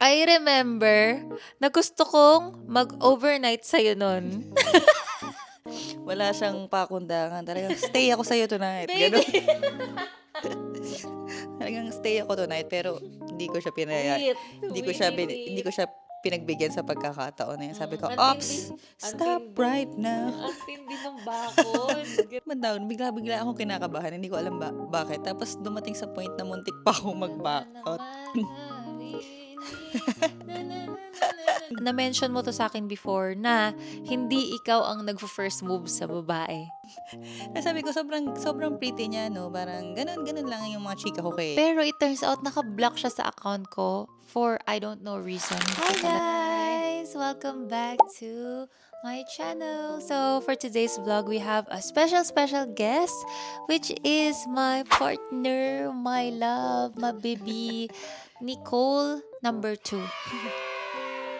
I remember na gusto kong mag-overnight sa'yo nun. Wala siyang pakundangan. Talagang stay ako sa'yo tonight. Baby! Ganun. Talagang stay ako tonight. Pero hindi ko siya Wait, hindi ko siya pinagbigyan sa pagkakataon na yun. Sabi ko, Antindi. Ops, stop right now. Antindi ng bakod. Down, bigla-bigla akong kinakabahan. Hindi ko alam bakit. Tapos dumating sa point na muntik pa akong mag-back out. Na-mention mo to sa akin before na hindi ikaw ang nag-first move sa babae. Sabi ko, sobrang pretty niya, no? Parang ganun lang yung mga chika ko kay. Pero it turns out naka-block siya sa account ko for I don't know reason. Hi guys! Welcome back to my channel. So for today's vlog, we have a special guest, which is my partner, my love, my baby, Nicole number 2.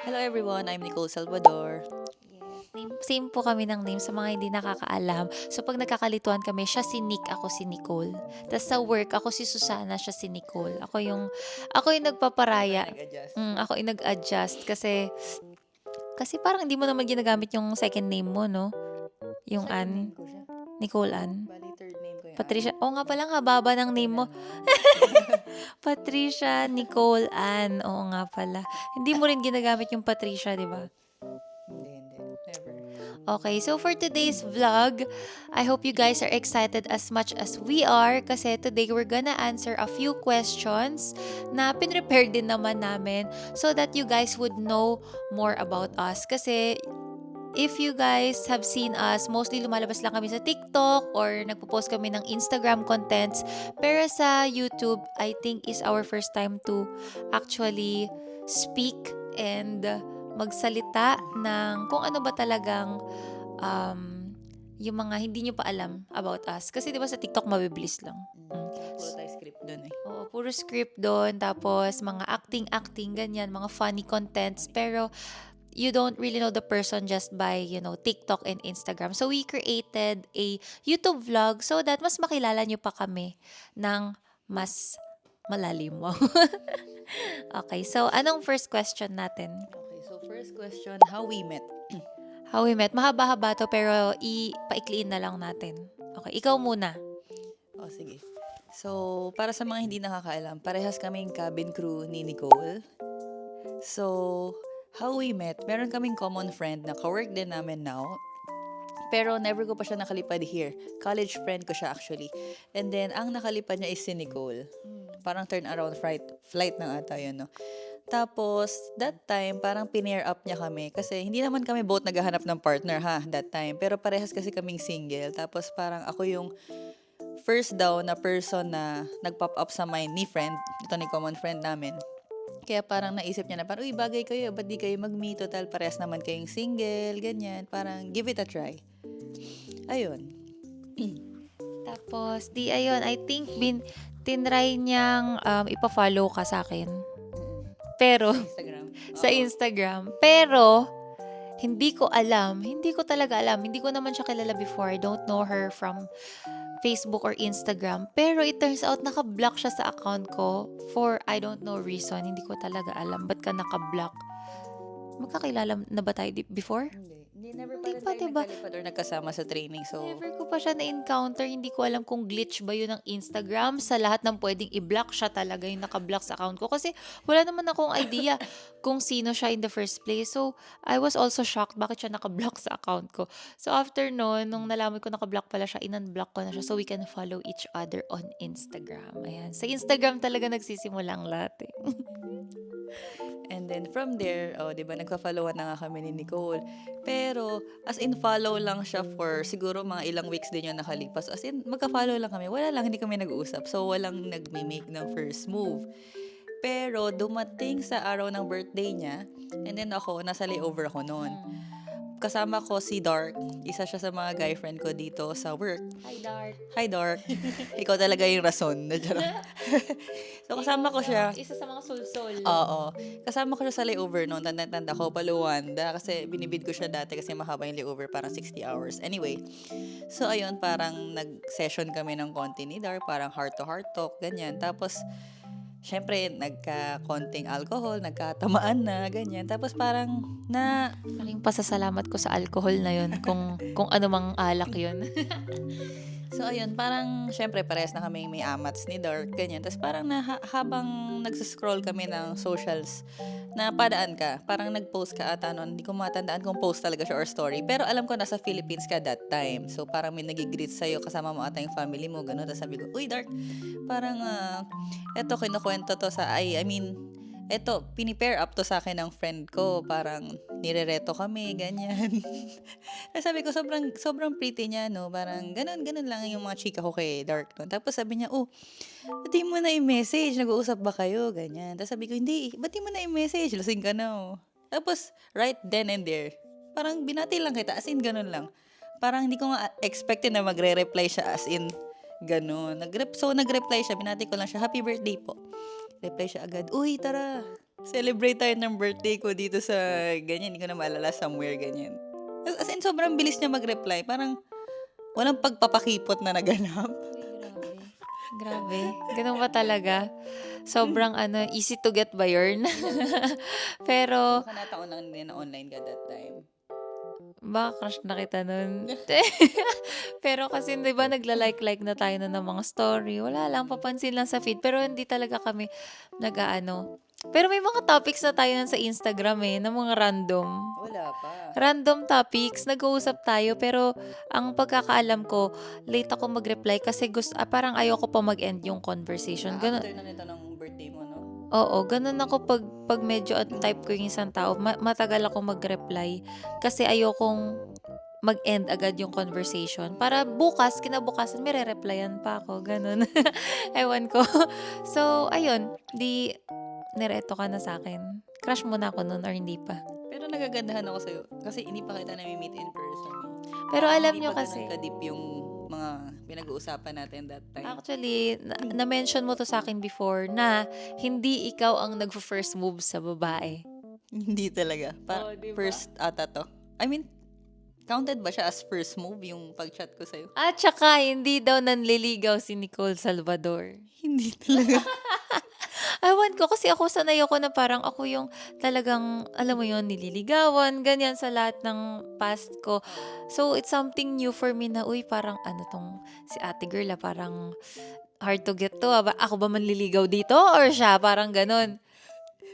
Hello everyone, I'm Nicole Salvador. Same po kami ng name sa mga hindi nakakaalam. So pag nagkakalituan kami, siya si Nick, ako si Nicole. Tapos sa work, ako si Susana, siya si Nicole. Ako yung nagpaparaya. Ako yung nag-adjust kasi parang hindi mo naman ginagamit yung second name mo, no? Yung Ann. Nicole Ann. Bali, third name ko yan. Patricia. Oo nga pala, haba ng name mo. Patricia Nicole Ann. Oo nga pala. Hindi mo rin ginagamit yung Patricia, di ba? Hindi. Never. Okay, so for today's vlog, I hope you guys are excited as much as we are kasi today we're gonna answer a few questions na pinrepare din naman namin so that you guys would know more about us. Kasi if you guys have seen us, mostly lumalabas lang kami sa TikTok or nagpo-post kami ng Instagram contents. Pero sa YouTube, I think is our first time to actually speak and magsalita ng kung ano ba talagang yung mga hindi nyo pa alam about us. Kasi di ba sa TikTok mabibilis lang. Puro tayo script dun eh. Oo, puro script doon. Tapos mga acting, ganyan. Mga funny contents. Pero you don't really know the person just by, TikTok and Instagram. So we created a YouTube vlog so that mas makilala nyo pa kami ng mas malalim. Okay, so anong first question natin? Okay, so first question, how we met? How we met. Mahaba-haba to pero paikliin na lang natin. Okay, ikaw muna. Oh, sige. So, para sa mga hindi nakakaalam, parehas kaming cabin crew ni Nicole. So, how we met, meron kaming common friend na ka-work din namin now. Pero never ko pa siya nakalipad here. College friend ko siya actually. And then, ang nakalipad niya is si Nicole. Parang turnaround flight na ata yun, no? Tapos, that time, parang pinair up niya kami. Kasi hindi naman kami both naghahanap ng partner, that time. Pero parehas kasi kaming single. Tapos, parang ako yung first daw na person na nag-pop up sa mind ni friend. Ito ni common friend namin. Kaya parang naisip niya na parang, uy, bagay kayo, ba't di kayo mag-meet? Total, parehas naman kayong single, ganyan. Parang, give it a try. Ayun. Tapos, ayun, I think tinry niyang ipa-follow ka sa akin. Pero, Instagram. sa Instagram. Pero, hindi ko talaga alam. Hindi ko naman siya kilala before. I don't know her from Facebook or Instagram. Pero it turns out naka-block siya sa account ko for I don't know reason. Hindi ko talaga alam. Ba't ka naka-block? Magkakilala na ba tayo before? Hindi, never Hindi pa pa, rin tayo diba? nagkalipad or nagkasama sa training. So, Never ko pa siya na-encounter. Hindi ko alam kung glitch ba yun ng Instagram. Sa lahat ng pwedeng i-block siya talaga yung naka-block sa account ko. Kasi wala naman akong idea kung sino siya in the first place. So, I was also shocked bakit siya naka-block sa account ko. So, after nun, nung nalaman ko naka-block pala siya, in-unblock ko na siya so we can follow each other on Instagram. Ayan. Sa Instagram talaga nagsisimula ang lahat eh. and then from there, di ba, nagpa-followan na nga kami ni Nicole. Pero, as in, follow lang siya for siguro mga ilang weeks din yung nakalipas. As in, magka-follow lang kami. Wala lang, hindi kami nag-uusap. So, walang nag-make ng first move. Pero, dumating sa araw ng birthday niya, and then ako, nasa layover ako noon. Kasama ko si Dark. Isa siya sa mga guy friend ko dito sa work. Hi, Dark. Hi, Dark. Ikaw talaga yung rason. So, kasama ko siya. Isa sa mga sulsol. Oo. Kasama ko siya sa layover noon. Tanda-tanda ko, Paluanda. Kasi binibid ko siya dati kasi mahaba yung layover, parang 60 hours. Anyway. So, ayun, parang nag-session kami ng konti ni Dark. Parang heart-to-heart talk, ganyan. Tapos, syempre, nagka-konting alcohol, nagkatamaan na, ganyan. Tapos parang na Maling pasasalamat ko sa alcohol na yun kung ano mang alak yun. So, ayun, parang, syempre, parehas na kami may amats ni Dark, ganyan. Tapos, parang habang nagsascroll kami ng socials, napadaan ka, parang nag-post ka ata noon, hindi ko matandaan kung post talaga siya or story. Pero alam ko, nasa Philippines ka that time. So, parang may nag-greet sa'yo, kasama mo ata yung family mo, gano'n. Tapos sabi ko, uy, Dark, parang, eto, kinukwento to I mean, eto, pinipair up to sa akin ng friend ko, parang nirereto kami, ganyan. Tapos sabi ko, sobrang pretty niya, no? Parang ganun lang yung mga chika ko kay Dark, no? Tapos sabi niya, oh, ba't di mo na i-message? Nag-uusap ba kayo? Ganyan. Tapos sabi ko, hindi, ba't di mo na i-message? Lasing ka na, oh. Tapos, right then and there, parang binati lang kita, as in ganun lang. Parang hindi ko nga expected na magre-reply siya as in ganun. Nag-reply siya, binati ko lang siya, happy birthday po. Reply siya agad, uy, tara, celebrate tayo ng birthday ko dito sa ganyan, hindi ko na maalala, somewhere, ganyan. As in, sobrang bilis niya mag-reply. Parang, walang pagpapakipot na naganap. Grabe. Ganun ba talaga? Sobrang easy to get ba yun? Pero, Baka nataon lang din na online ka that time. baka crush na kita nun. Pero kasi, di ba, nagla-like na tayo na ng mga story. Wala lang, papansin lang sa feed. Pero hindi talaga kami nag-aano. Pero may mga topics na tayo nun sa Instagram ng mga random. Wala pa. Random topics, nag-uusap tayo. Pero ang pagkakaalam ko, late ako mag-reply kasi parang ayoko pa mag-end yung conversation. Ganun, After na nito ng birthday mo, no? oo, ganun ako pag medyo type ko yung isang tao, matagal ako mag-reply kasi ayokong mag-end agad yung conversation. Para bukas, kinabukasan, may re-replyan pa ako. Ganun. Ewan ko. So, ayun. Nireto ka na sa akin. Crush mo na ako nun or hindi pa? Pero nagagandahan ako sa'yo. Kasi hindi pa kita nami-meet in person. Pero alam Hindi nyo pa kasi, ganun ka-deep yung mga pinag-uusapan natin that time. actually, na-mention mo to sa akin before na hindi ikaw ang nag-first move sa babae. Hindi talaga. Oo, diba? First ata to. I mean, counted ba siya as first move yung pag-chat ko sa'yo? At saka, hindi daw nanliligaw si Nicole Salvador. Hindi talaga. Ewan ko, kasi ako sanay ako na parang ako yung talagang, alam mo yun, nililigawan, ganyan sa lahat ng past ko. So, it's something new for me na, uy, parang si ate girl, parang hard to get to. Ako ba manliligaw dito? Or siya? Parang ganun.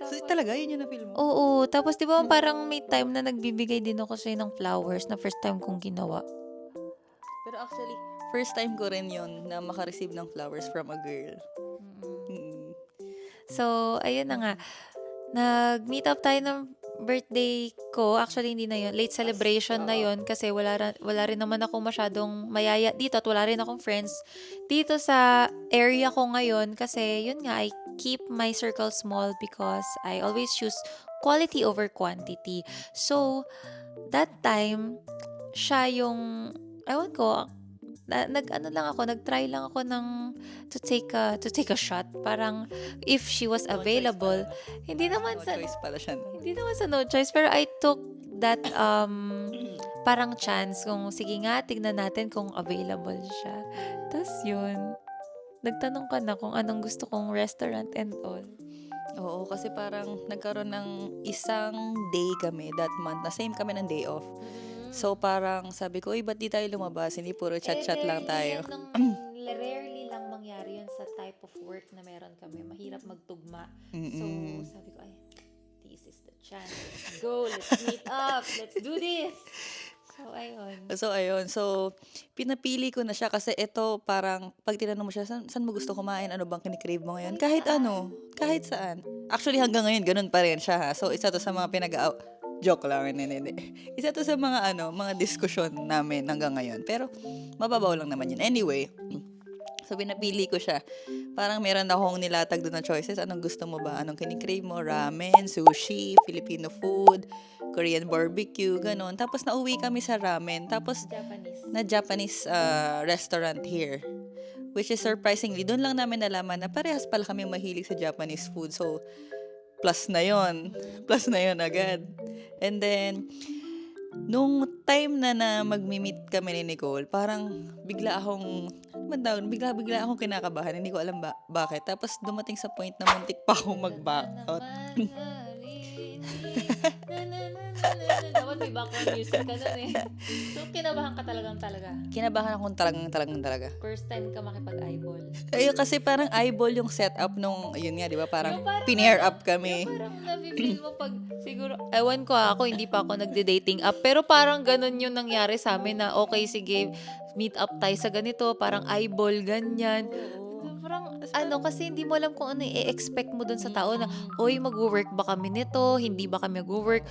So, talaga, yun yung na-feel mo? Oo. Tapos, di ba, parang may time na nagbibigay din ako sa'yo ng flowers na first time kong ginawa. Pero actually, first time ko rin yun na makareceive ng flowers from a girl. Mm. So, ayun na nga. Nag-meet up tayo ng birthday ko. Actually, hindi na yun. Late celebration na yun kasi wala rin naman ako masyadong mayaya dito at wala rin akong friends dito sa area ko ngayon kasi yun nga, I keep my circle small because I always choose quality over quantity. So, that time, siya yung, ewan ko, nag-try lang ako to take a shot. Parang, if she was available, hindi naman No sa, choice pala siya. No? hindi naman sa no choice, pero I took that, parang chance kung, sige nga, tignan natin kung available siya. Tapos yun, nagtanong ka na kung anong gusto kong restaurant and all. Oo, kasi parang nagkaroon ng isang day kami that month na same kami ng day off. So parang sabi ko, uy, ba't di tayo lumabas? Hindi puro chat-chat lang tayo. Rarely lang mangyari yun sa type of work na meron kami. Mahirap magtugma. So, sabi ko, ay, this is the chance. Let's go. Let's meet up. Let's do this. So, ayun. So, pinapili ko na siya kasi ito parang, pag tinanong mo siya, saan mo gusto kumain? Ano bang kinikrave mo ngayon? Kahit saan. Actually, hanggang ngayon, ganun pa rin siya ha. So, isa to sa mga joke lang, hindi. Isa to sa mga diskusyon namin hanggang ngayon. Pero, mababaw lang naman yun. Anyway, so pinapili ko siya. Parang meron akong nilatag doon na choices. Anong gusto mo ba? Anong kinikrave mo? Ramen, sushi, Filipino food, Korean barbecue, ganon. Tapos nauwi kami sa ramen. Tapos, Japanese restaurant here. Which is surprisingly, doon lang namin nalaman na parehas pala kami mahilig sa Japanese food. So, plus na yon agad. And then, nung time na magmi-meet kami ni Nicole, parang bigla akong, ano man tawag, bigla akong kinakabahan. Hindi ko alam bakit. Tapos dumating sa point na muntik pa akong mag-back out. Dapat may background music ka nun eh. So, kinabahan ka talaga. Kinabahan akong talaga. First time ka makipag-eyeball. Ayun, kasi parang eyeball yung setup nung, ayun nga, di ba? Parang Yung parang pinair up kami. Parang nafe-feel mo pag, siguro, ewan ko ako, hindi pa ako nagde-dating app, pero parang ganun yung nangyari sa amin na, okay, sige, meet up tayo sa ganito, parang eyeball, ganyan. Parang, kasi hindi mo alam kung ano i-expect mo dun sa tao na, oy, mag-work ba kami nito? Hindi ba kami mag-work?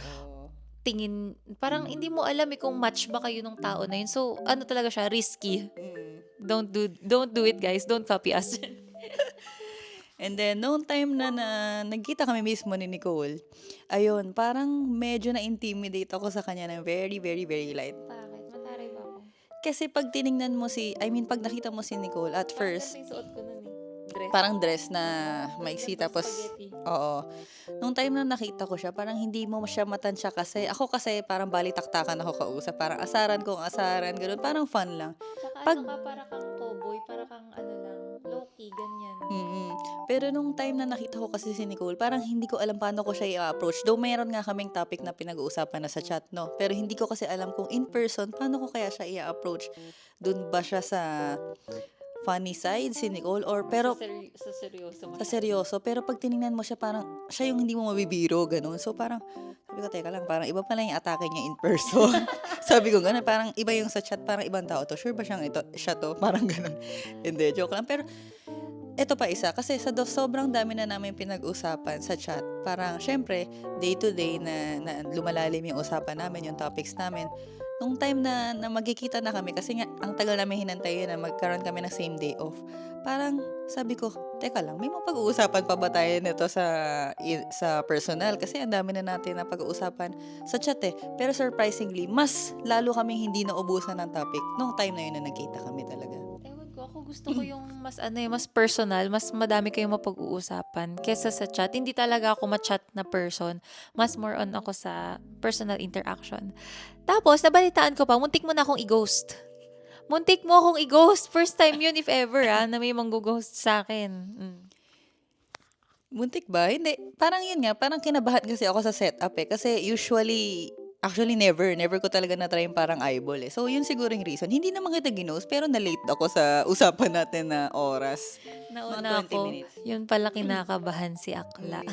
Tingin, parang hindi mo alam kung match ba kayo ng tao na yun. So, talaga siya, risky. Don't do it, guys. Don't copy us. And then, noong time na nagkita kami mismo ni Nicole, ayun, parang medyo na-intimidate ako sa kanya ng very, very, very light. Bakit? Mataray ba ako? Kasi pag tiningnan mo pag nakita mo si Nicole at first, Kasi suot ko nun dress. parang dress na maiksi tapos, Spaghetti. oo. Nung time na nakita ko siya, parang hindi mo siya matansya kasi, ako kasi parang balitaktakan ako kausap, parang asaran, ganun, parang fun lang. Tsaka Pag- para kang cowboy, para kang lang, low-key, ganyan. Mm-mm. Pero nung time na nakita ko kasi si Nicole, parang hindi ko alam paano ko siya i-approach. Though mayroon nga kaming topic na pinag-uusapan na sa chat, no? Pero hindi ko kasi alam kung in person, paano ko kaya siya i-approach. Doon ba siya sa funny side si Nicole pero Sa seryoso mo. sa seryoso, pero pag tiningnan mo siya, parang siya yung hindi mo mabibiro, ganun. So parang, sabi ko, teka lang, parang iba pala yung atake niya in person. Sabi ko ganun, parang iba yung sa chat, parang ibang tao to. Sure ba siya to? Parang ganun. Hindi, joke lang. Pero, eto pa isa, kasi sobrang dami na namin pinag-usapan sa chat. Parang, syempre, day to day na lumalalim yung usapan namin, yung topics namin. Nung time na magkikita na kami, kasi nga, ang tagal namin hinantay na magkaroon kami ng same day off. Parang, sabi ko, teka lang, may mapag-uusapan pa ba tayo nito sa personal? Kasi ang dami na natin na pag-uusapan sa chat eh. Pero surprisingly, mas lalo kaming hindi naubusan ng topic nung time na yun na nagkita kami talaga. Ewan ko, ako gusto ko yung mas mas personal, mas madami kayong mapag-uusapan kesa sa chat. Hindi talaga ako ma-chat na person. Mas more on ako sa personal interaction. Tapos, nabalitaan ko pa, muntik mo na akong i-ghost. Muntik mo akong i-ghost. First time yun, if ever, na may manggo-ghost sa akin. Muntik ba? Hindi. Parang yun nga, parang kinabahan kasi ako sa setup eh. Kasi actually never ko talaga na-try yung parang eyeball eh. So, yun siguro yung reason. Hindi naman kita ginost, pero na-late ako sa usapan natin na oras. Nauna Mga 20 ako, minutes. yun pala kinakabahan si Akla.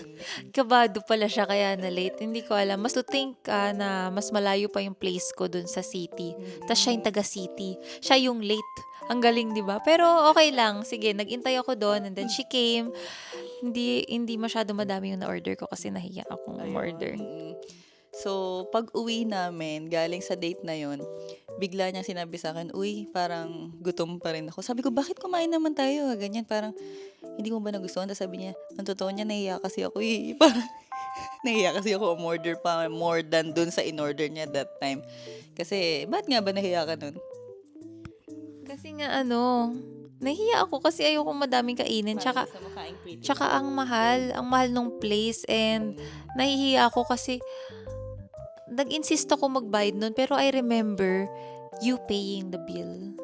Kabado pala siya kaya na late. Hindi ko alam. Mas to think na mas malayo pa yung place ko dun sa city. Tapos siya yung taga-city. Siya yung late. Ang galing, di ba? Pero okay lang. Sige, nag-intay ako doon and then she came. Hindi masyado madami yung na-order ko kasi nahiya akong order. So, pag uwi namin, galing sa date na yon, bigla niya sinabi sa akin, uy, parang gutom pa rin ako. Sabi ko, bakit kumain naman tayo? Ganyan, parang, hindi ko ba nagustuhan? Tapos sabi niya, ang totoo niya, nahiya kasi ako. Parang, nahiya kasi ako umorder pa more than dun sa in-order niya that time. Kasi, ba't nga ba nahiya ka nun? Kasi nga nahiya ako kasi ayoko madaming kainin. Tsaka ang mahal nung place and nahihiya ako kasi nag-insist ako magbayad nun pero I remember you paying the bill.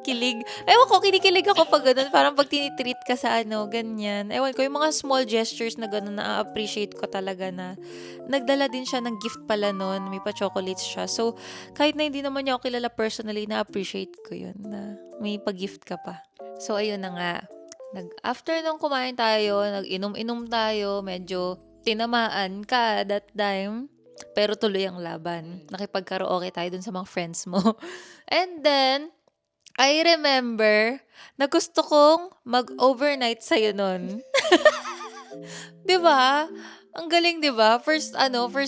Kilig. Ewan ko, kinikilig ako pag ganun. Parang pag tinitreat ka sa ganyan. Ewan ko, yung mga small gestures na ganun, na-appreciate ko talaga na nagdala din siya ng gift pala nun. May pa-chocolates siya. So, kahit na hindi naman niya ako kilala personally, na-appreciate ko yun na may pa-gift ka pa. So, ayun na nga. After nung kumain tayo, nag-inom-inom tayo, medyo tinamaan ka that time. Pero tuloy ang laban. Nakipag-karaoke tayo dun sa mga friends mo. And then, I remember na gusto kong mag-overnight sa'yo nun. 'Di ba? Ang galing, 'di ba? First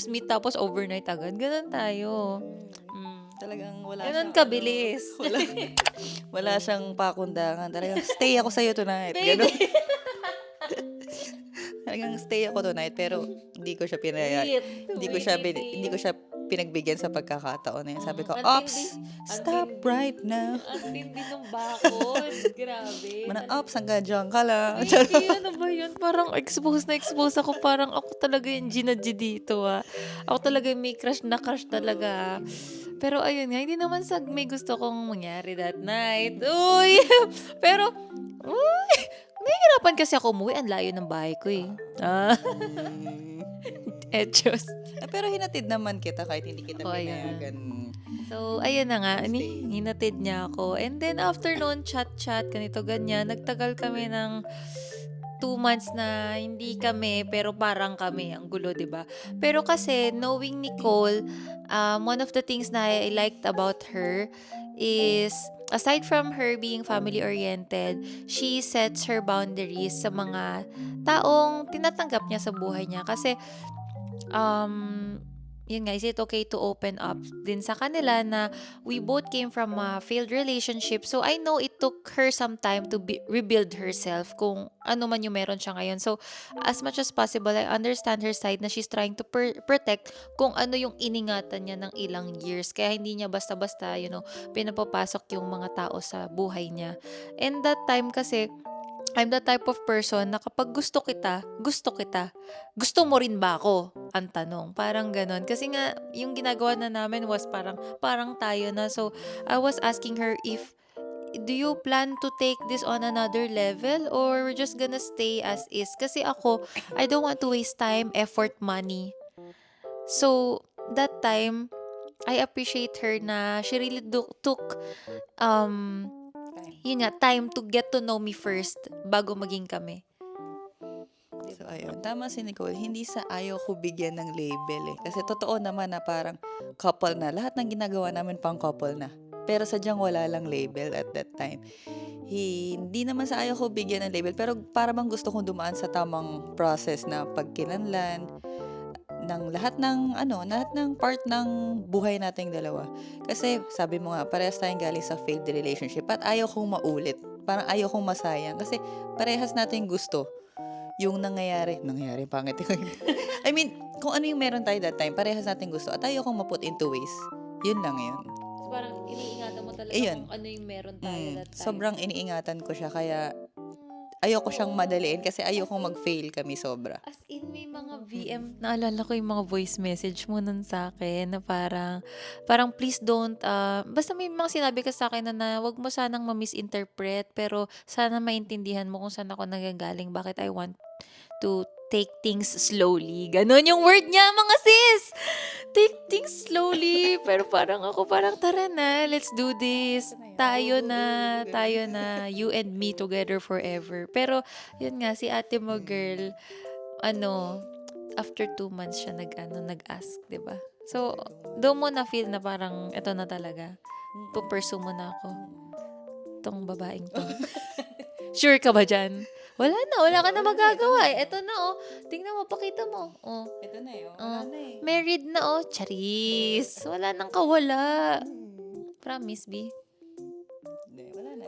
meet tapos overnight agad. Ganun tayo. Talagang wala Ganun siyang, kabilis. wala siyang pakundangan. Talagang stay ako sa'yo tonight. Baby. Ganun. Talagang stay ako tonight, pero hindi ko siya pinaya. Sweet. Hindi ko siya pinagbigyan sa pagkakataon na yun. Sabi ko, Ang Ops, tindi. Ang stop tindi. right now. Ang tindi ng bakod. Grabe. Mana, Talaga. Ops, hanggang dyan ka lang. Hindi, ano ba yun? Parang expose ako. Parang ako talaga yung Gina G dito, ah. Ako talaga yung may crush na crush talaga, ah. Pero ayun nga, hindi naman sa may gusto kong mangyari that night. Uy! Pero, uy! Nahihirapan kasi ako umuwi. Ang layo ng bahay ko, eh. Ah, etos. Pero hinatid naman kita kahit hindi kita Oh, ayun. pinayagan. So, ayun na nga. Stay. Hinatid niya ako. And then, after noon, chat-chat, ganito, ganyan. Nagtagal kami ng 2 months na hindi kami, pero parang kami. Ang gulo, di ba? Pero kasi, knowing Nicole, one of the things na I liked about her is, aside from her being family-oriented, she sets her boundaries sa mga taong tinatanggap niya sa buhay niya. Kasi, yun nga, is it okay to open up din sa kanila na we both came from a failed relationship. So, I know it took her some time to rebuild herself kung ano man yung meron siya ngayon. So, as much as possible, I understand her side na she's trying to protect kung ano yung iningatan niya ng ilang years. Kaya hindi niya basta-basta, pinapapasok yung mga tao sa buhay niya. And that time kasi, I'm the type of person na kapag gusto kita, gusto kita. Gusto mo rin ba ako? Ang tanong. Parang ganon. Kasi nga, yung ginagawa na namin was parang tayo na. So, I was asking her if, do you plan to take this on another level or we're just gonna stay as is? Kasi ako, I don't want to waste time, effort, money. So, that time, I appreciate her na she really took yun nga, time to get to know me first bago maging kami. So, ayun. Tama si Nicole. Hindi sa ayaw ko bigyan ng label eh. Kasi totoo naman na parang couple na. Lahat ng ginagawa namin pang couple na. Pero sadyang wala lang label at that time. Hindi naman sa ayaw ko bigyan ng label. Pero para bang gusto kong dumaan sa tamang process na pagkinanlan ng lahat ng part ng buhay nating dalawa. Kasi sabi mo nga, parehas tayong galing sa failed relationship at ayaw kong maulit. Parang ayaw kong masayang kasi parehas nating gusto yung nangyayari, pangit yung I mean, kung ano yung meron tayo that time, parehas nating gusto at ayaw kong maput into waste. Yun lang yun. So, parang iniingatan mo talaga Ayun. kung ano yung meron tayo that time. Sobrang iniingatan ko siya kaya ayoko siyang madaliin kasi ayokong mag-fail kami sobra. As in, may mga VM, naalala ko yung mga voice message mo nun sa akin na parang please don't, basta may mga sinabi ka sa akin na wag mo sanang ma-misinterpret, pero sana maintindihan mo kung saan ako nagagaling, bakit I want to take things slowly. Ganon yung word niya, mga sis! Take things slowly. Pero parang tara na, let's do this. Tayo na, you and me together forever. Pero, yun nga, si ate mo, girl, after 2 months siya nag-ask, di ba? So, doon mo na feel na parang, eto na talaga. Pupursue mo na ako. Tong babaeng to. Sure ka ba dyan? Wala ka na magagawa eh. Eto na oh. Tingnan mo, pakita mo. Oh. Ito na yun. Oh. Married na oh. Charis. Wala nang kawala. Promise, B. Hindi, wala na.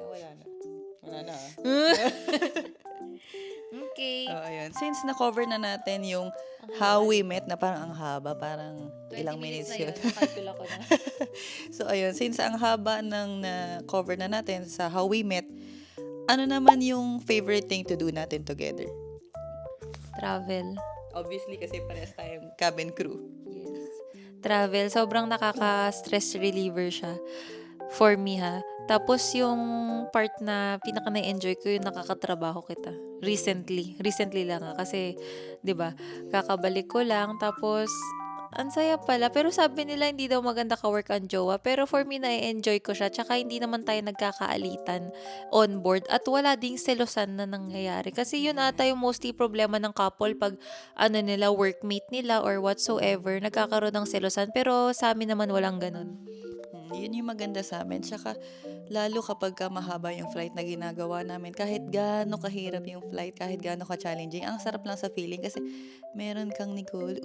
Okay. Ayun. Since na-cover na natin yung How We Met na parang ang haba, parang 20 ilang minutes na yun. Nakalkula ko na. So, ayun. Since ang haba ng na-cover na natin sa How We Met, ano naman yung favorite thing to do natin together? Travel. Obviously, kasi parehas tayong cabin crew. Yes. Travel. Sobrang nakaka-stress reliever siya. For me, ha. Tapos yung part na pinaka na-enjoy ko yung nakakatrabaho kita. Recently lang ha. Kasi, di ba, kakabalik ko lang. Tapos, ang saya pala. Pero sabi nila hindi daw maganda ka-work ang jowa. Pero for me, na-enjoy ko siya. Tsaka hindi naman tayo nagkakaalitan on board. At wala ding selosan na nangyayari. Kasi yun ata yung mostly problema ng couple pag nila, workmate nila or whatsoever. Nagkakaroon ng selosan. Pero sa amin naman walang ganun. Yun yung maganda sa amin. Tsaka, lalo kapag mahaba yung flight na ginagawa namin, kahit gaano kahirap yung flight, kahit gaano ka-challenging, ang sarap lang sa feeling kasi meron kang Nicole,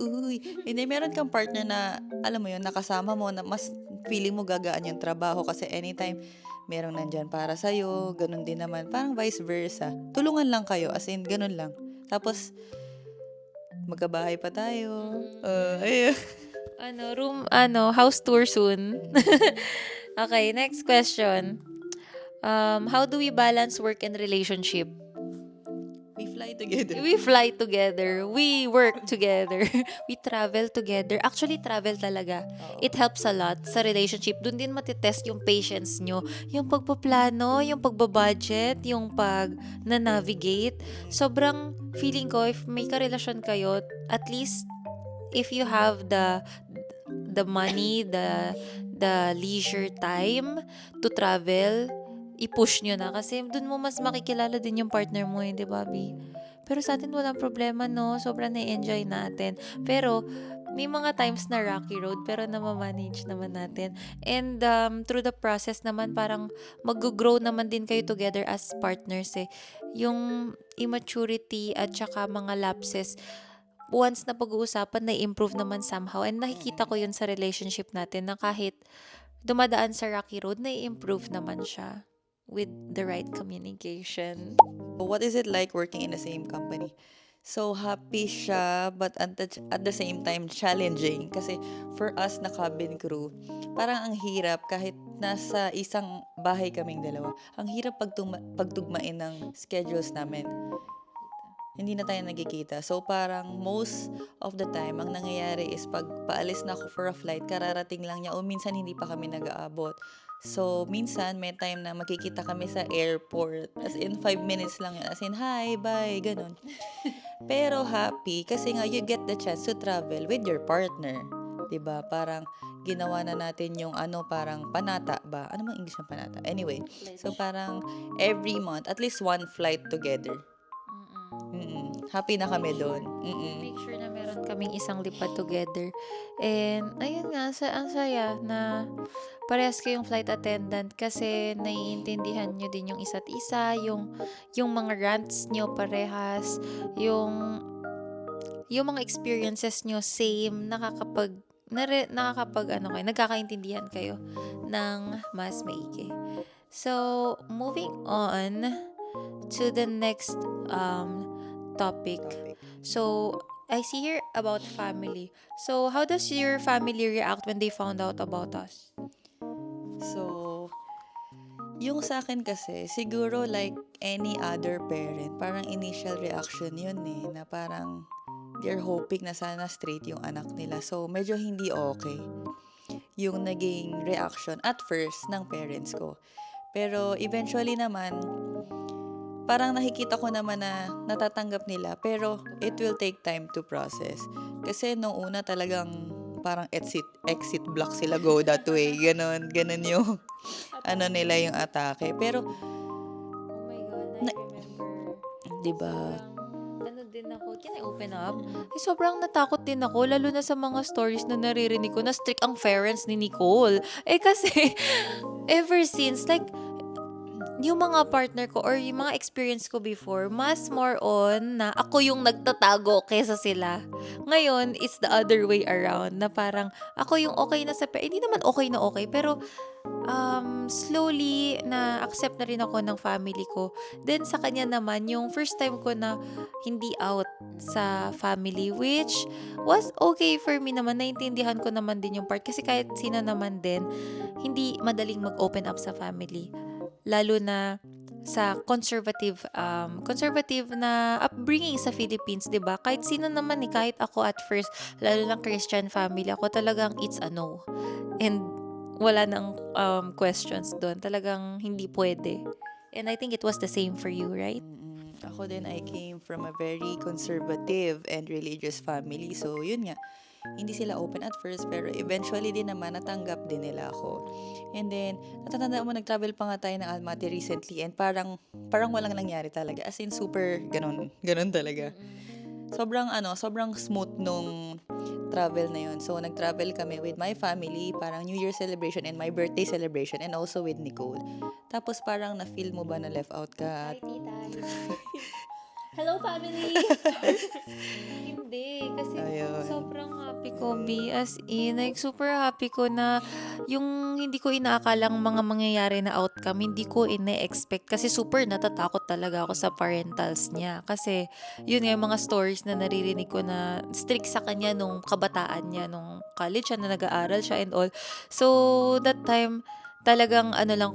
hindi, meron kang partner na, alam mo yun, nakasama mo, na mas feeling mo gagaan yung trabaho kasi anytime merong nandyan para sa'yo, ganun din naman, parang vice versa. Tulungan lang kayo, as in, ganun lang. Tapos, magkabahay pa tayo. Ayun. House tour soon. Okay, next question. How do we balance work and relationship? We fly together. We fly together. We work together. We travel together. Actually, travel talaga. Oo. It helps a lot sa relationship. Doon din matitest yung patience nyo. Yung pagpaplano, yung pagbabudget, yung pag-navigate. Sobrang feeling ko, if may karelasyon kayo, at least, if you have the money, the leisure time to travel, i-push nyo na. Kasi dun mo mas makikilala din yung partner mo, di ba, Bi? Pero sa atin walang problema, no? Sobrang na-enjoy natin. Pero, may mga times na rocky road, pero namamanage naman natin. And through the process naman, parang mag-grow naman din kayo together as partners eh. Yung immaturity at saka mga lapses, once na pag-uusapan, na-improve naman somehow. And nakikita ko yun sa relationship natin na kahit dumadaan sa rocky road, na-improve naman siya with the right communication. What is it like working in the same company? So, happy siya, but at the same time, challenging. Kasi for us na cabin crew, parang ang hirap kahit nasa isang bahay kaming dalawa. Ang hirap pagtugmain ng schedules namin. Hindi na tayo nagkikita. So, parang most of the time, ang nangyayari is pag paalis na ako for a flight, kararating lang niya o minsan hindi pa kami nag-aabot. So, minsan may time na makikita kami sa airport. As in, 5 minutes lang yun. As in, hi, bye, ganun. Pero happy kasi nga you get the chance to travel with your partner. 'Di ba? Parang ginawa na natin yung parang panata ba? Ano bang English ng panata? Anyway, so parang every month, at least one flight together. Happy na kami doon. Make sure na meron kaming isang lipad together. And, ayun nga, ang saya na parehas kayong flight attendant kasi naiintindihan nyo din yung isa't isa, yung mga rants nyo parehas, yung mga experiences nyo same, nagkakaintindihan kayo ng mas maigi. So, moving on to the next topic. So, I see here about family. So, how does your family react when they found out about us? So, yung sa akin kasi, siguro like any other parent, parang initial reaction yun na parang they're hoping na sana straight yung anak nila. So, medyo hindi okay yung naging reaction at first ng parents ko. Pero eventually naman, parang nakikita ko naman na natatanggap nila, pero it will take time to process. Kasi nung una talagang parang exit block sila, go that way. Ganon yung nila yung atake. Pero, Oh my God, I remember. diba? Din ako, can I open up? Sobrang natakot din ako, lalo na sa mga stories na naririnig ko na strict ang parents ni Nicole. Kasi, ever since, like, yung mga partner ko or yung mga experience ko before, mas more on na ako yung nagtatago kaysa sila. Ngayon, it's the other way around na parang ako yung okay na hindi naman okay na okay, pero slowly na accept na rin ako ng family ko. Then sa kanya naman, yung first time ko na hindi out sa family, which was okay for me naman. Naintindihan ko naman din yung part kasi kahit sino naman din, hindi madaling mag-open up sa family. Lalo na sa conservative na upbringing sa Philippines, 'di ba? Kahit sino naman kahit ako at first, lalo lang Christian family, ako talagang it's a no. And wala nang questions doon. Talagang hindi pwede. And I think it was the same for you, right? Ako din, I came from a very conservative and religious family. So, yun nga. Hindi sila open at first, pero eventually din naman natanggap din nila ako. And then, natatandaan mo, nag-travel pa nga tayo ng Almaty recently and parang walang nangyari talaga. As in, super ganun talaga. Sobrang smooth nung travel na yun. So, nag-travel kami with my family, parang New Year celebration and my birthday celebration, and also with Nicole. Tapos parang na-feel mo ba na left out ka? Hello, family! Hindi, kasi Ayun. sobrang happy ko, B. As in, like, super happy ko na yung hindi ko inaakalang mga mangyayari na outcome, hindi ko ine-expect. Kasi super natatakot talaga ako sa parentals niya. Kasi, yun nga yung mga stories na naririnig ko na strict sa kanya nung kabataan niya, nung college siya, na nag-aaral siya and all. So, that time, talagang ano lang,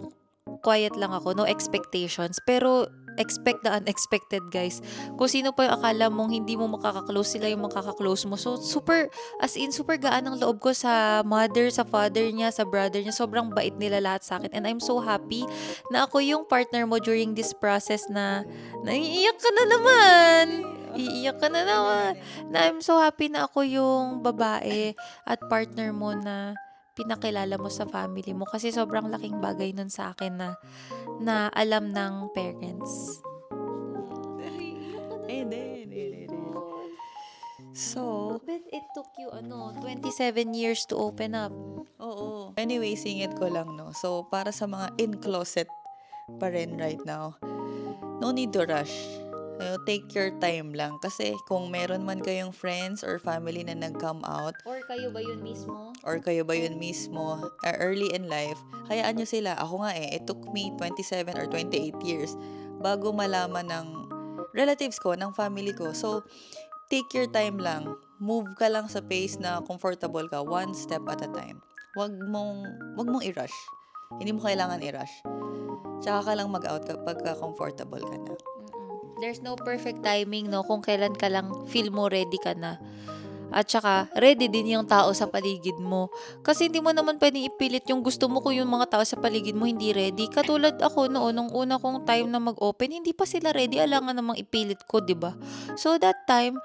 quiet lang ako, no expectations. Pero, expect the unexpected, guys. Kung sino pa yung akala mong hindi mo makaka-close, sila yung makaka-close mo. So, super, as in, super gaan ang loob ko sa mother, sa father niya, sa brother niya. Sobrang bait nila lahat sa akin. And I'm so happy na ako yung partner mo during this process na naiiyak ka na naman. Iiyak ka na naman. Na I'm so happy na ako yung babae at partner mo na pinakilala mo sa family mo kasi sobrang laking bagay nun sa akin na alam ng parents. Hindi. So, But it took you 27 years to open up. oo. Anyway, singit ko lang, no? So, para sa mga in-closet pa rin right now, no need to rush. Take your time lang. Kasi kung meron man kayong friends or family na nag-come out, Or kayo ba yun mismo? or kayo ba yun mismo, early in life, hayaan nyo sila. Ako nga it took me 27 or 28 years bago malaman ng relatives ko, ng family ko. So, take your time lang. Move ka lang sa pace na comfortable ka, one step at a time. Wag mong i-rush. Hindi mo kailangan i-rush. Tsaka ka lang mag-out kapag comfortable ka na. There's no perfect timing, no? Kung kailan ka lang feel mo ready ka na. At saka, ready din yung tao sa paligid mo. Kasi hindi mo naman pwedeng ipilit yung gusto mo kung yung mga tao sa paligid mo hindi ready. Katulad ako noon, nung una kong time na mag-open, hindi pa sila ready. Alangan namang ipilit ko, di ba? So that time,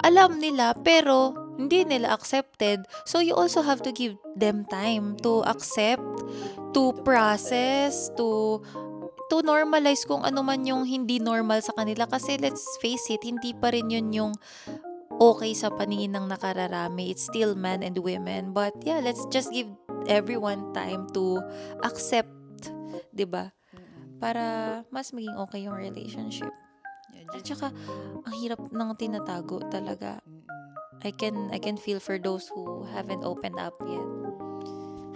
alam nila, pero hindi nila accepted. So you also have to give them time to accept, to process, to normalize kung ano man yung hindi normal sa kanila. Kasi let's face it, hindi pa rin yun yung okay sa paningin ng nakararami. It's still men and women. But yeah, let's just give everyone time to accept, 'di ba? Para mas maging okay yung relationship. Yeah, At saka, ang hirap ng tinatago talaga. I can feel for those who haven't opened up yet.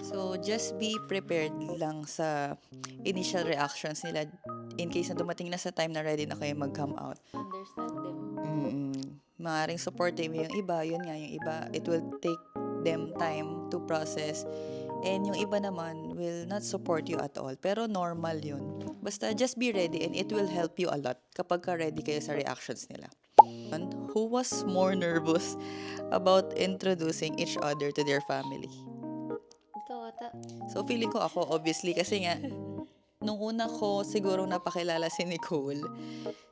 So, just be prepared lang sa initial reactions nila in case na dumating na sa time na ready na kayo mag-come out. Understand them. Maaring supportive yung iba, yun nga yung iba, it will take them time to process. And yung iba naman will not support you at all. Pero normal yun. Basta just be ready and it will help you a lot kapag ka ready kayo sa reactions nila. Who was more nervous about introducing each other to their family? Ikaw ata. So, feeling ko ako, obviously, kasi nga, nung una ko siguro napakilala si Nicole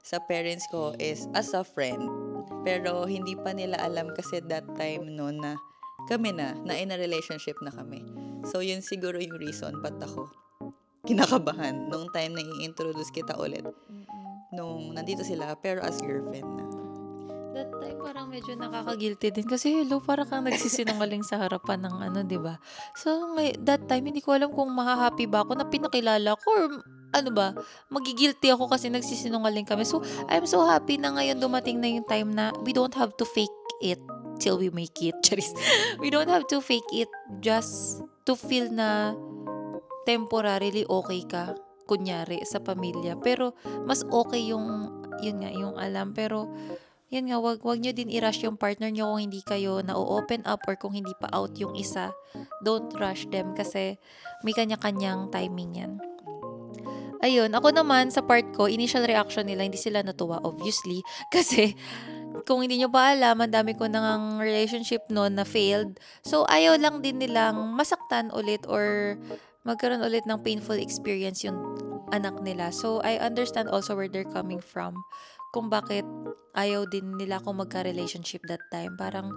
sa parents ko is as a friend. Pero hindi pa nila alam kasi that time no na kami na in a relationship na kami. So, yun siguro yung reason ba't ako kinakabahan nung time na i-introduce kita ulit. Nung nandito sila, pero as girlfriend na. That time parang medyo nakaka-guilty din kasi hello, parang kang nagsisinungaling sa harapan ng di ba? So, that time hindi ko alam kung mahahappy ba ako na pinakilala ko or ano ba, magigilty ako kasi nagsisinungaling kami. So, I'm so happy na ngayon dumating na yung time na we don't have to fake it till we make it. Charis. We don't have to fake it just to feel na temporarily okay ka, kunyari, sa pamilya. Pero, mas okay yun nga, yung alam. Pero, yun nga, wag nyo din i-rush yung partner nyo kung hindi kayo na-open up or kung hindi pa out yung isa. Don't rush them kasi may kanya-kanyang timing yan. Ayun, ako naman sa part ko, initial reaction nila, hindi sila natuwa, obviously. Kasi, kung hindi nyo pa alam, ang dami ko nang relationship noon na failed. So, ayaw lang din nilang masaktan ulit or magkaroon ulit ng painful experience yung anak nila. So, I understand also where they're coming from. Kung bakit ayaw din nila akong magka-relationship that time. Parang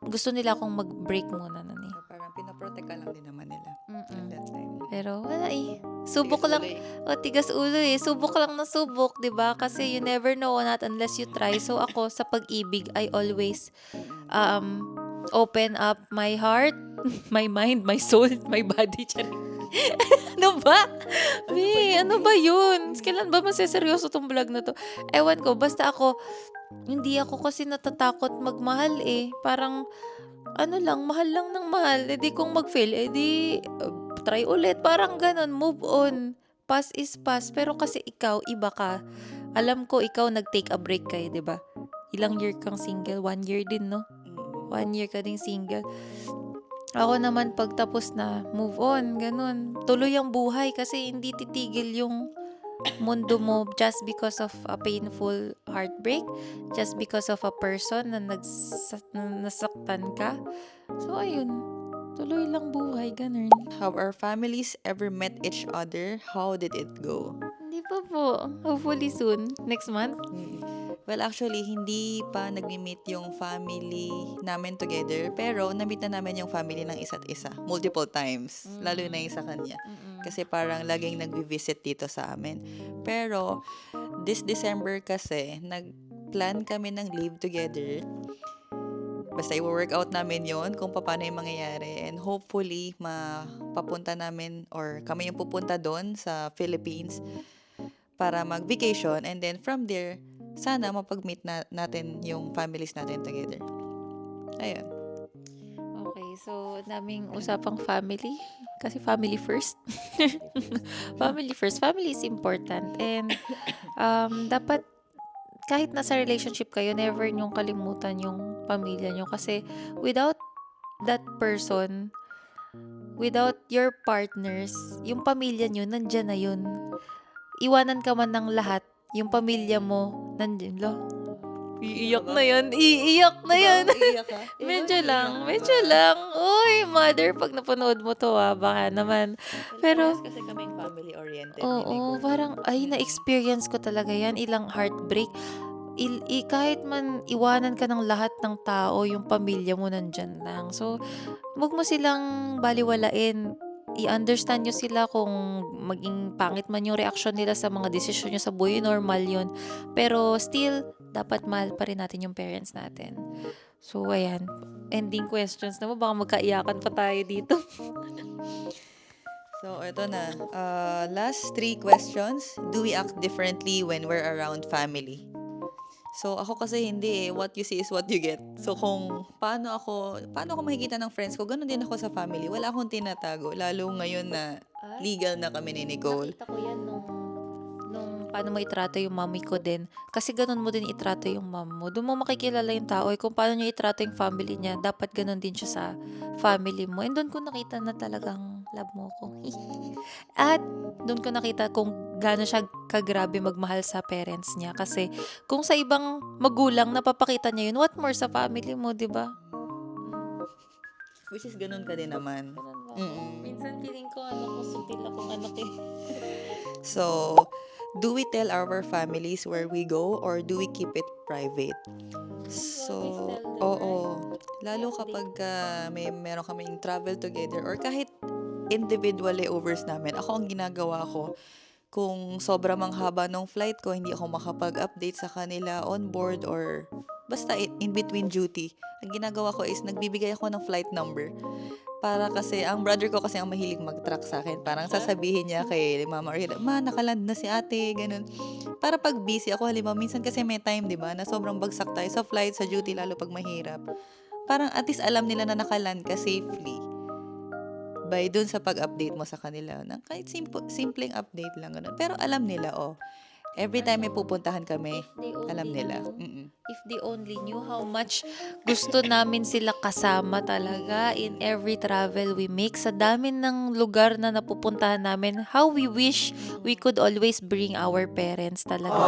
gusto nila akong mag-break muna nun eh. So, parang pinaprotect ka lang din naman nila at that time. Pero wala eh. Subok lang. Tigas ulo eh. Subok lang na subok, 'di ba? Kasi you never know, not unless you try. So ako sa pag-ibig, I always open up my heart, my mind, my soul, my body. Ano ba? Be, ano ba yun? Kailan ba maseseryoso tong vlog na to? Ewan ko, basta ako, hindi ako kasi natatakot magmahal eh. Parang, ano lang, mahal lang ng mahal. E di kung mag-fail, eh di, try ulit. Parang ganon, move on. Past is past. Pero kasi ikaw, iba ka. Alam ko, ikaw nag-take a break kayo, di ba? Ilang year kang single? 1 year din, no? 1 year ka ding single. Ako naman pagtapos na, move on, ganun. Tuloy ang buhay kasi hindi titigil yung mundo mo just because of a painful heartbreak, just because of a person na nasaktan ka. So, ayun. Tuloy lang buhay, ganun. Have our families ever met each other? How did it go? Hindi pa po. Hopefully soon. Next month? Well, actually, hindi pa nag-meet yung family namin together. Pero, na-meet na namin yung family ng isa't isa. Multiple times. Lalo na yung sa kanya. Kasi parang laging nag-visit dito sa amin. Pero, this December kasi, nag-plan kami ng leave together. Basta i-work out namin yon kung paano yung mangyayari. And hopefully, mapapunta namin or kami yung pupunta doon sa Philippines para mag-vacation. And then from there, sana mapag-meet natin yung families natin together. Ayun. Okay, so naming usapang family. Kasi family first. Family first. Family is important. And dapat kahit nasa relationship kayo, never nyong kalimutan yung pamilya nyo. Kasi without that person, without your partners, yung pamilya nyo, nandyan na yun. Iwanan ka man ng lahat, yung pamilya mo, nandyan lang. Iiyak na yan. Iiyak na yan. Medyo lang. Uy, mother, pag napanood mo to baka naman. Pero, kasi kaming family-oriented. oo, parang, ay, na-experience ko talaga yan. Ilang heartbreak. Kahit man iwanan ka ng lahat ng tao, yung pamilya mo nandyan lang. So, wag mo silang baliwalain. I-understand nyo sila kung maging pangit man yung reaction nila sa mga desisyon nyo sa buhay, normal yun. Pero still, dapat mahal pa rin natin yung parents natin. So, ayan. Ending questions na mo. Baka magkaiyakan pa tayo dito. So, ito na. Last 3 questions. Do we act differently when we're around family? So, ako kasi hindi eh. What you see is what you get. So, kung paano ako makikita ng friends ko, ganun din ako sa family. Wala akong tinatago. Lalo ngayon na legal na kami ni Nicole. Nakita ko yan nung paano mo itrato yung mommy ko din. Kasi ganun mo din itrato yung mom mo. Doon mo makikilala yung tao. Kung paano niya itrato yung family niya, dapat ganun din siya sa family mo. And doon ko nakita na talagang love mo ko. At doon ko nakita kung gaano siya kagrabe magmahal sa parents niya. Kasi kung sa ibang magulang, napapakita niya yun, what more sa family mo, di ba? Which is ganun ka din naman. Minsan feeling ko, sutil akong anak eh. So, do we tell our families where we go or do we keep it private? So, oo. Lalo kapag meron kaming travel together or kahit individual layovers namin, ako ang ginagawa ko, kung sobra mang haba ng flight ko, hindi ako makapag-update sa kanila on board or basta in between duty. Ang ginagawa ko is nagbibigay ako ng flight number. Para kasi, ang brother ko kasi ang mahilig mag-track sa akin. Parang sasabihin niya kay Mama Ariel, Ma, nakaland na si ate, ganun. Para pag busy ako, halimbawa, minsan kasi may time, di ba, na sobrang bagsak tayo sa flight, sa duty, lalo pag mahirap. Parang at least alam nila na nakaland ka safely. By dun sa pag-update mo sa kanila. Kahit simpleng update lang, ganun. Pero alam nila, every time may pupuntahan kami, alam nila. If they only knew how much gusto namin sila kasama talaga in every travel we make. Sa dami ng lugar na napupuntahan namin, how we wish we could always bring our parents talaga.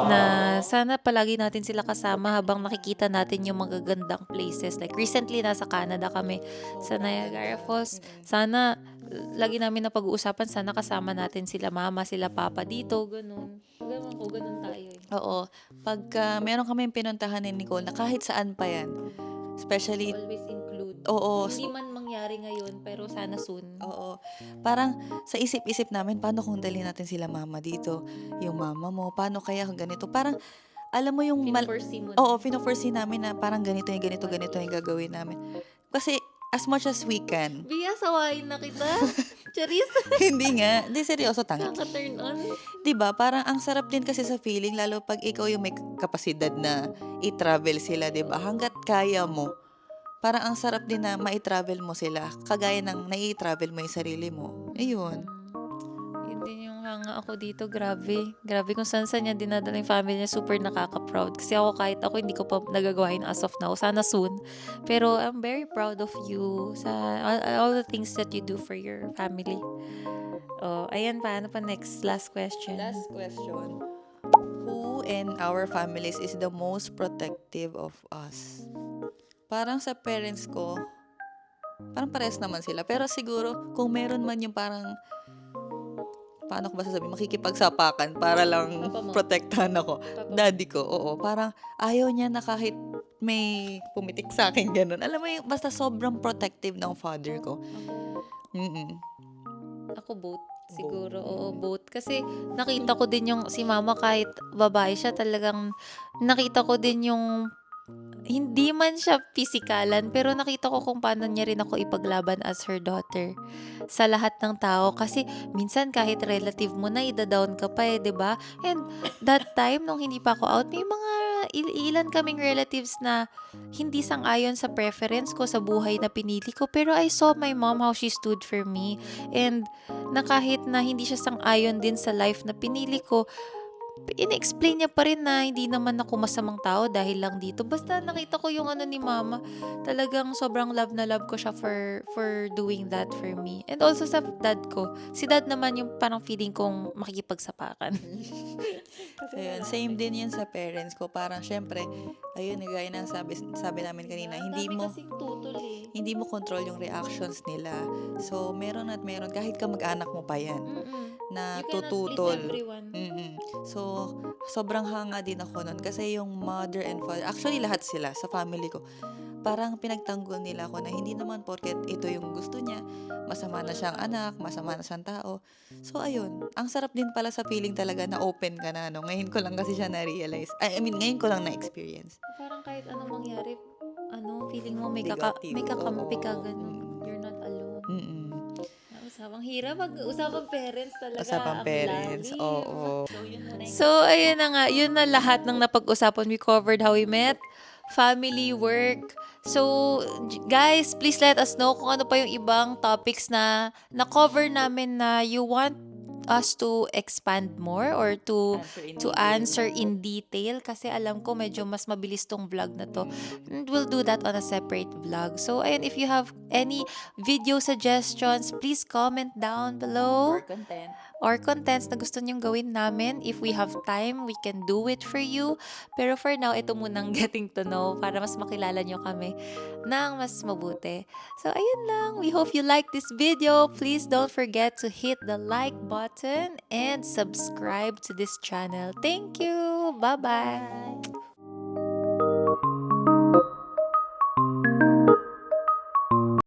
Na sana palagi natin sila kasama habang nakikita natin yung magagandang places. Like recently, nasa Canada kami sa Niagara Falls. Sana lagi namin na pag-uusapan, sana kasama natin sila mama, sila papa dito, ganun. Ganun tayo eh. Oo. Pagka meron kami pinuntahan ni Nicole na kahit saan pa yan, especially, Always include. oo, Hindi man mangyari ngayon, pero sana soon. oo. Parang sa isip-isip namin, paano kung dali natin sila mama dito? Yung mama mo, paano kaya kung ganito? Parang, alam mo yung... Pino-foresee mo na. Oo, pino-foresee namin na parang ganito yung gagawin namin. Kasi, as much as we can. Bia, sawain na kita. Charis. Hindi nga. Hindi, seryoso, tanga. Kaka-turn on. Diba? Parang ang sarap din kasi sa feeling, lalo pag ikaw yung may kapasidad na i-travel sila, diba? Hanggat kaya mo. Parang ang sarap din na mai-travel mo sila. Kagaya ng nai-travel mo yung sarili mo. Ayun. Yun din yung hanga ako dito. Grabe. Grabe kung saan niya dinadala yung family niya. Super nakaka-proud. Kasi ako kahit ako hindi ko pa nagagawa yun as of now. Sana soon. Pero I'm very proud of you sa all the things that you do for your family. Oh, ayan pa. Ano pa next? Last question. Last question. Who in our families is the most protective of us? Parang sa parents ko, parang parehas naman sila. Pero siguro, kung meron man yung parang, paano ko ba sasabihin, makikipagsapakan para lang Papa mo. protektahan ako. Papa. Daddy ko, oo. Parang ayaw niya na kahit may pumitik sa akin, ganun. Alam mo yung, basta sobrang protective ng father ko. Mm-mm. Ako both. Siguro, oo, both. Kasi nakita ko din yung si mama kahit babae siya talagang nakita ko din yung hindi man siya pisikalan pero nakita ko kung paano niya rin ako ipaglaban as her daughter sa lahat ng tao kasi minsan kahit relative mo na ida-down ka pa 'di ba? And that time nung hindi pa ako out may mga ilan kaming relatives na hindi sang-ayon sa preference ko sa buhay na pinili ko pero I saw my mom how she stood for me and na kahit na hindi siya sang-ayon din sa life na pinili ko in-explain niya pa rin na hindi naman ako masamang tao dahil lang dito. Basta nakita ko yung ano ni mama. Talagang sobrang love na love ko siya for doing that for me. And also sa dad ko. Si dad naman yung parang feeling kong makikipagsapakan. Ayun, same din yan sa parents ko. Parang syempre, ayun, gaya ng sabi namin kanina, kasing tutol eh. hindi mo control yung reactions nila. So, meron at meron, kahit kamag-anak mo pa yan, na You cannot tututol. please everyone. So, sobrang hanga din ako nun. Kasi yung mother and father, actually lahat sila sa family ko, parang pinagtanggol nila ako na hindi naman porket ito yung gusto niya, masama na siyang anak, masama na siyang tao. So, ayun. Ang sarap din pala sa feeling talaga na open ka na, no? Ngayon ko lang kasi siya na-realize. I mean, ngayon ko lang na-experience. Parang kahit anong mangyari, feeling mo may Negative, kakampi ka oo. ganun. You're not alone. Mm-mm. Usapang hirap. Usapang parents talaga. Usapang ang parents, lalim. oo. So, ayun na nga. Yun na lahat ng napag-usapan. We covered how we met, family, work. So, guys, please let us know kung ano pa yung ibang topics na na-cover namin na you want us to expand more or to answer in detail kasi alam ko medyo mas mabilis tong vlog na to. And we'll do that on a separate vlog. So, ayun, if you have any video suggestions, please comment down below content. or contents na gusto nyong gawin namin. If we have time, we can do it for you. Pero for now, ito munang getting to know para mas makilala nyo kami ng mas mabuti. So, ayun lang. We hope you like this video. Please don't forget to hit the like button and subscribe to this channel. Thank you! Bye-bye!